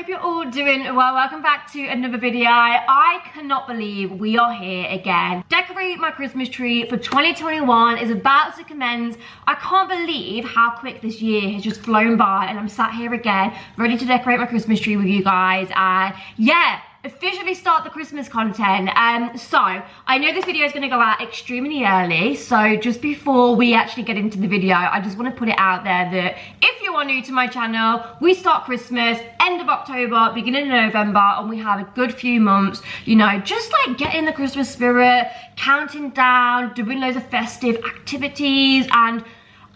hope you're all doing well. Welcome back to another video. I cannot believe we are here again. Decorate my Christmas tree for 2021 is about to commence. I can't believe how quick this year has just flown by, and I'm sat here again ready to decorate my Christmas tree with you guys. And yeah, officially start the Christmas content. So I know this video is going to go out extremely early, so just before we actually get into the video, I just want to put it out there that if you are new to my channel, we start Christmas end of October, beginning of November, and we have a good few months, you know, just like getting the Christmas spirit, counting down, doing loads of festive activities. And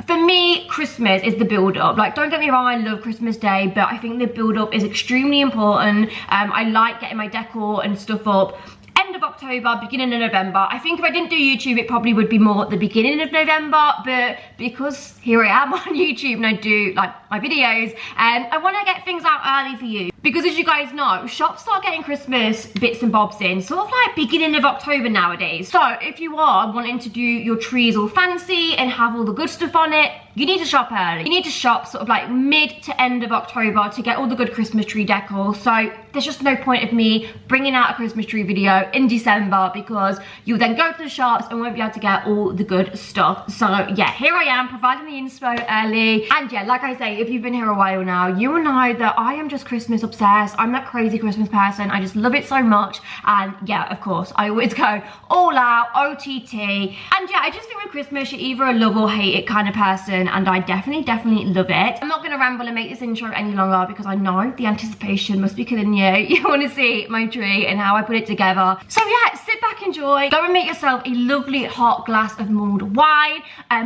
for me, Christmas is the build-up. Like, don't get me wrong, I love Christmas Day, but I think the build-up is extremely important. I like getting my decor and stuff up end of October, beginning of November. I think if I didn't do YouTube, it probably would be more at the beginning of November, but because here I am on YouTube and I do like my videos, I want to get things out early for you. Because as you guys know, shops start getting Christmas bits and bobs in sort of like beginning of October nowadays. So if you are wanting to do your trees all fancy and have all the good stuff on it, you need to shop early. You need to shop sort of like mid to end of October to get all the good Christmas tree decor. So there's just no point of me bringing out a Christmas tree video in December, because you'll then go to the shops and won't be able to get all the good stuff. So yeah, here I am providing the inspo early. And yeah, like I say, if you've been here a while now, you will know that I am just Christmas obsessed. I'm that crazy Christmas person. I just love it so much. And yeah, of course, I always go all out, OTT. And yeah, I just think with Christmas, you're either a love or hate it kind of person, and I definitely love it. I'm not gonna ramble and make this intro any longer because I know the anticipation must be killing you. You want to see my tree and how I put it together. So yeah, sit back, enjoy. Go and make yourself a lovely hot glass of mulled wine,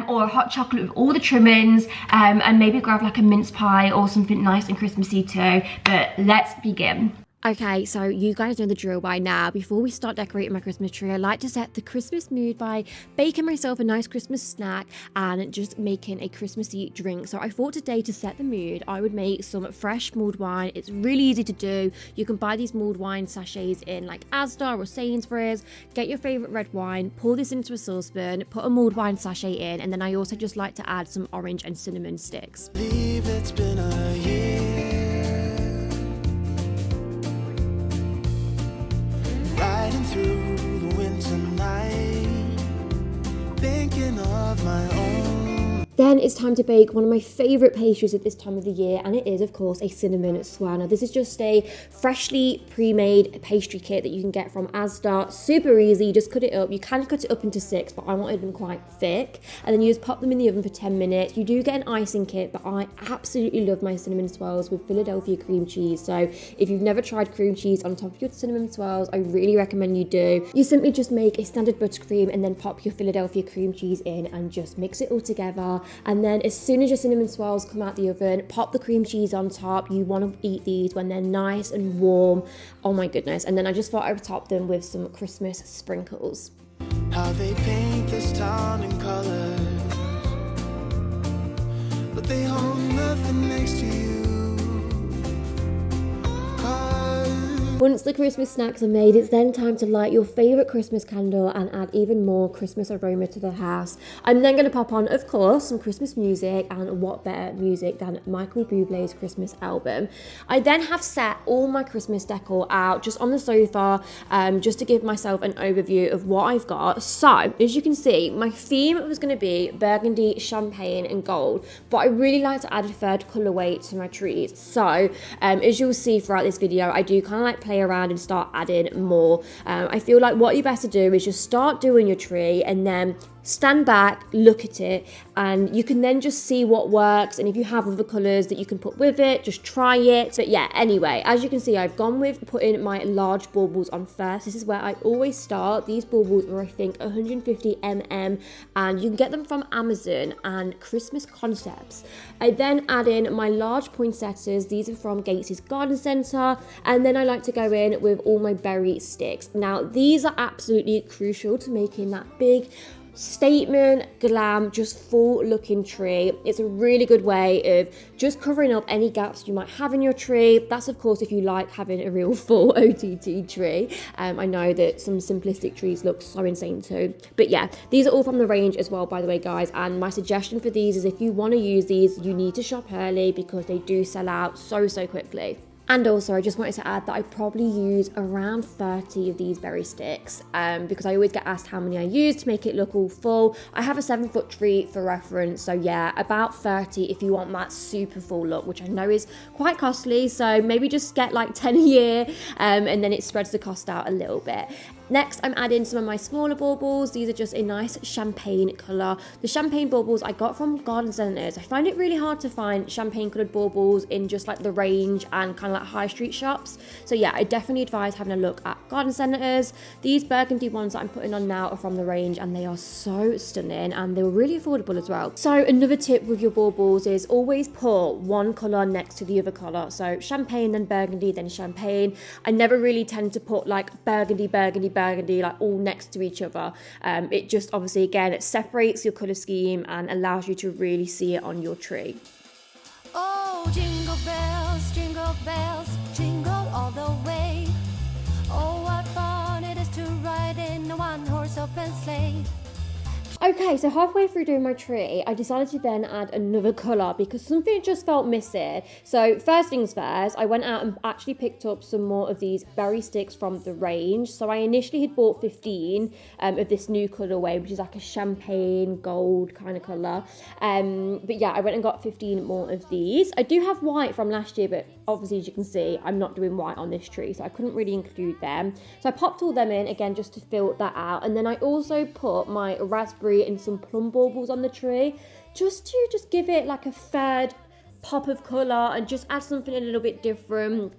or a hot chocolate with all the trimmings, and maybe grab like a mince pie or something nice and Christmassy too. But let's begin. Okay, so you guys know the drill by now. Before we start decorating my Christmas tree, I like to set the Christmas mood by baking myself a nice Christmas snack and just making a Christmassy drink. So I thought today, to set the mood, I would make some fresh mulled wine. It's really easy to do. You can buy these mulled wine sachets in like Asda or Sainsbury's. Get your favourite red wine, pour this into a saucepan, put a mulled wine sachet in, and then I also just like to add some orange and cinnamon sticks. It's been a year. Riding through the winter night, thinking of my own. Then it's time to bake one of my favourite pastries at this time of the year, and it is of course a cinnamon swirl. Now this is just a freshly pre-made pastry kit that you can get from Asda. Super easy, just cut it up. You can cut it up into 6, but I wanted them quite thick. And then you just pop them in the oven for 10 minutes. You do get an icing kit, but I absolutely love my cinnamon swirls with Philadelphia cream cheese. So if you've never tried cream cheese on top of your cinnamon swirls, I really recommend you do. You simply just make a standard buttercream and then pop your Philadelphia cream cheese in and just mix it all together. And then as soon as your cinnamon swirls come out the oven, pop the cream cheese on top. You want to eat these when they're nice and warm. Oh my goodness. And then I just thought I would top them with some Christmas sprinkles. How they paint this town in colors, but they hold nothing next to you. Once the Christmas snacks are made, it's then time to light your favourite Christmas candle and add even more Christmas aroma to the house. I'm then going to pop on, of course, some Christmas music, and what better music than Michael Bublé's Christmas album. I then have set all my Christmas decor out just on the sofa, just to give myself an overview of what I've got. So, as you can see, my theme was going to be burgundy, champagne and gold, but I really like to add a third colourway to my trees. So, as you'll see throughout this video, I do kind of like play around and start adding more. I feel like what you better do is just start doing your tree and then stand back, look at it, and you can then just see what works. And if you have other colours that you can put with it, just try it. But yeah, anyway, as you can see, I've gone with putting my large baubles on first. This is where I always start. These baubles are, I think, 150 mm, and you can get them from Amazon and Christmas Concepts. I then add in my large poinsettias. These are from Gates's Garden Centre, and then I like to go in with all my berry sticks. Now, these are absolutely crucial to making that big statement, glam, just full looking tree. It's a really good way of just covering up any gaps you might have in your tree. That's of course if you like having a real full OTT tree. I know that some simplistic trees look so insane too, but yeah, these are all from the range as well, by the way, guys. And my suggestion for these is if you want to use these, you need to shop early because they do sell out so quickly. And also, I just wanted to add that I probably use around 30 of these berry sticks because I always get asked how many I use to make it look all full. I have a 7-foot tree for reference, so yeah, about 30 if you want that super full look, which I know is quite costly, so maybe just get like 10 a year and then it spreads the cost out a little bit. Next, I'm adding some of my smaller baubles. These are just a nice champagne colour. The champagne baubles I got from garden centres. I find it really hard to find champagne coloured baubles in just like the range and kind of like high street shops. So yeah, I definitely advise having a look at garden centres. These burgundy ones that I'm putting on now are from the range and they are so stunning and they were really affordable as well. So another tip with your baubles is always put one colour next to the other colour. So champagne, then burgundy, then champagne. I never really tend to put like burgundy, like all next to each other. It just obviously, again, it separates your colour scheme and allows you to really see it on your tree. Oh, jingle bells, jingle all the way. Oh, what fun it is to ride in a one-horse open sleigh. Okay, so halfway through doing my tree, I decided to then add another colour because something just felt missing. So first things first, I went out and actually picked up some more of these berry sticks from the range. So I initially had bought 15 of this new colourway, which is like a champagne gold kind of colour. But yeah, I went and got 15 more of these. I do have white from last year, but obviously, as you can see, I'm not doing white on this tree, so I couldn't really include them. So I popped all them in, again, just to fill that out. And then I also put my raspberry and some plum baubles on the tree, just to give it like a third pop of colour and just add something a little bit different.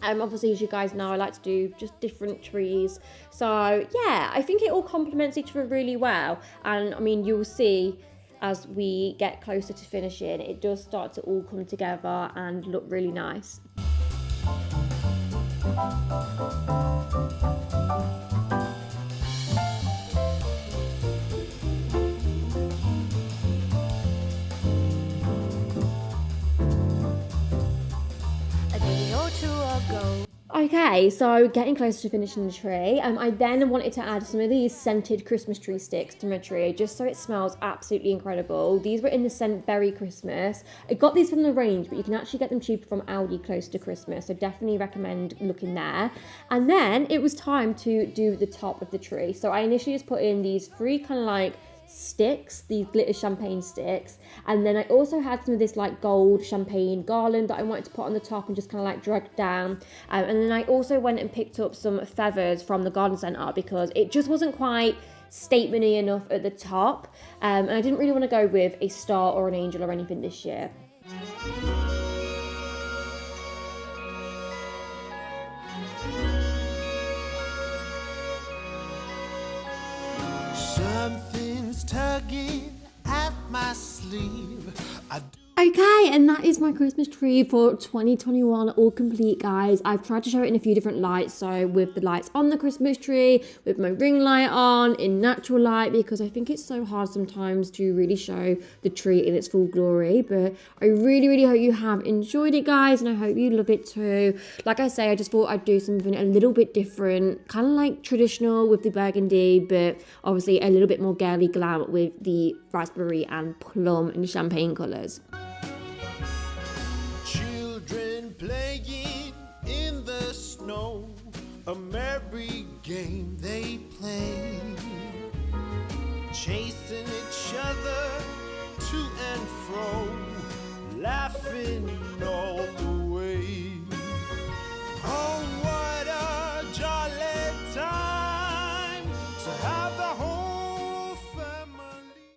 Obviously, as you guys know, I like to do just different trees. So yeah, I think it all complements each other really well. And I mean, you'll see as we get closer to finishing, it does start to all come together and look really nice. Okay, so getting closer to finishing the tree, I then wanted to add some of these scented Christmas tree sticks to my tree, just so it smells absolutely incredible. These were in the scent Berry Christmas. I got these from the range, but you can actually get them cheaper from Aldi close to Christmas, so definitely recommend looking there. And then it was time to do the top of the tree. So I initially just put in these 3 kind of like sticks, these glitter champagne sticks, and then I also had some of this like gold champagne garland that I wanted to put on the top and just kind of like drag down, and then I also went and picked up some feathers from the garden centre because it just wasn't quite statementy enough at the top, and I didn't really want to go with a star or an angel or anything this year. Something's tugging at my sleeve. Okay, and that is my Christmas tree for 2021, all complete, guys. I've tried to show it in a few different lights, so with the lights on the Christmas tree, with my ring light on, in natural light, because I think it's so hard sometimes to really show the tree in its full glory. But I really, really hope you have enjoyed it, guys, and I hope you love it too. Like I say, I just thought I'd do something a little bit different, kind of like traditional with the burgundy, but obviously a little bit more girly glam with the raspberry and plum and champagne colours. Playing in the snow, a merry game they play, chasing each other to and fro, laughing